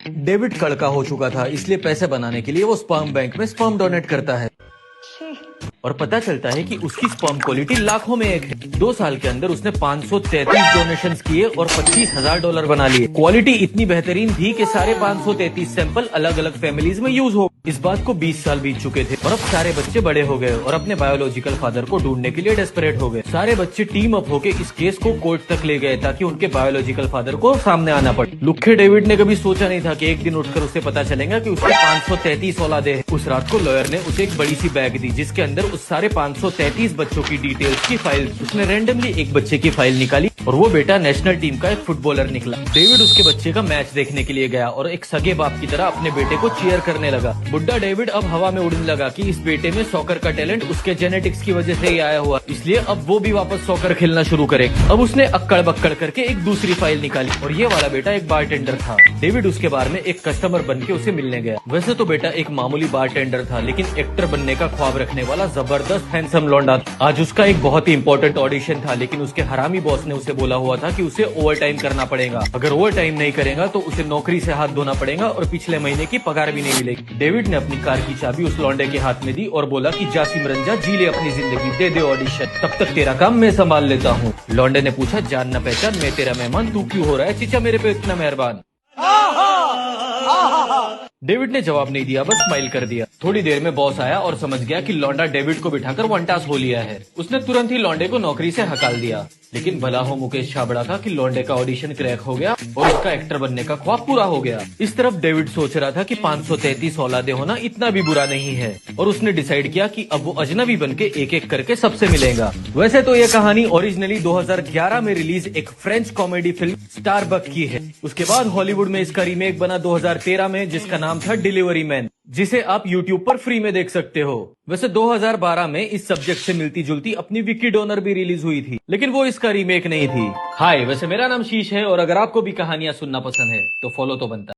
David कड़का हो चुका था, इसलिए पैसे बनाने के लिए वो स्पर्म बैंक में स्पर्म डोनेट करता है और पता चलता है कि उसकी स्पर्म क्वालिटी लाखों में एक है। 2 साल के अंदर उसने 533 डोनेशंस किए और $25,000 बना लिए। क्वालिटी इतनी बेहतरीन थी कि सारे 533 सैंपल अलग अलग फैमिलीज में यूज हो। इस बात को 20 साल बीत चुके थे और अब सारे बच्चे बड़े हो गए और अपने बायोलॉजिकल फादर को ढूंढने के लिए डेस्परेट हो गए। सारे बच्चे टीम अप होके इस केस को कोर्ट तक ले गए ताकि उनके बायोलॉजिकल फादर को सामने आना पड़े। लुखे डेविड ने कभी सोचा नहीं था कि एक दिन उठकर उसे पता चलेगा कि उसके 533 औलादे हैं। उस रात को लॉयर ने उसे एक बड़ी सी बैग दी जिसके अंदर उस सारे 533 बच्चों की डिटेल्स की फाइल। उसने रैंडमली एक बच्चे की फाइल निकाली और वो बेटा नेशनल टीम का एक फुटबॉलर निकला। डेविड उसके बच्चे का मैच देखने के लिए गया और एक सगे बाप की तरह अपने बेटे को चीयर करने लगा। बुड्ढा डेविड अब हवा में उड़ने लगा कि इस बेटे में सॉकर का टैलेंट उसके जेनेटिक्स की वजह से ही आया हुआ, इसलिए अब वो भी वापस सॉकर खेलना शुरू करे। अब उसने अक्कड़ बक्कड़ करके एक दूसरी फाइल निकाली और ये वाला बेटा एक बारटेंडर था। डेविड उसके बार में एक कस्टमर बन के उसे मिलने गया। वैसे तो बेटा एक मामूली बारटेंडर था, लेकिन एक्टर बनने का ख्वाब रखने वाला जबरदस्त हैंडसम लौंडा। आज उसका एक बहुत ही इंपॉर्टेंट ऑडिशन था, लेकिन उसके हरामी बॉस ने उसे बोला हुआ था कि उसे ओवर टाइम करना पड़ेगा। अगर ओवर टाइम नहीं करेगा तो उसे नौकरी से हाथ धोना पड़ेगा और पिछले महीने की पगार भी नहीं मिलेगी। डेविड ने अपनी कार की चाबी उस लौंडे के हाथ में दी और बोला कि जा सिमरन जा, जी ले अपनी जिंदगी, दे दे ऑडिशन, तब तक तेरा काम मैं संभाल लेता हूँ। लौंडे ने पूछा, जान न पहचान, मैं तेरा मेहमान, तू क्यों हो रहा है चीचा मेरे पे इतना मेहरबान। डेविड ने जवाब नहीं दिया, बस स्माइल कर दिया। थोड़ी देर में बॉस आया और समझ गया कि लौंडा डेविड को बिठाकर वन टास्क हो लिया है। उसने तुरंत ही लौंडे को नौकरी से हकाल दिया। लेकिन भला हो मुकेश छाबड़ा का कि लौंडे का ऑडिशन क्रैक हो गया और उसका एक्टर बनने का ख्वाब पूरा हो गया। इस तरफ डेविड सोच रहा था कि 533 औलादे होना इतना भी बुरा नहीं है और उसने डिसाइड किया कि अब वो अजनबी बन के एक एक करके सबसे मिलेगा। वैसे तो ये कहानी ओरिजिनली 2011 में रिलीज एक फ्रेंच कॉमेडी फिल्म स्टारबक की है। उसके बाद हॉलीवुड में इसका रीमेक बना 2013 में, जिसका नाम था डिलीवरी मैन, जिसे आप YouTube पर फ्री में देख सकते हो। वैसे 2012 में इस सब्जेक्ट से मिलती जुलती अपनी विकी डोनर भी रिलीज हुई थी, लेकिन वो इसका रीमेक नहीं थी। हाय, वैसे मेरा नाम शीश है और अगर आपको भी कहानियां सुनना पसंद है तो फॉलो तो बनता है।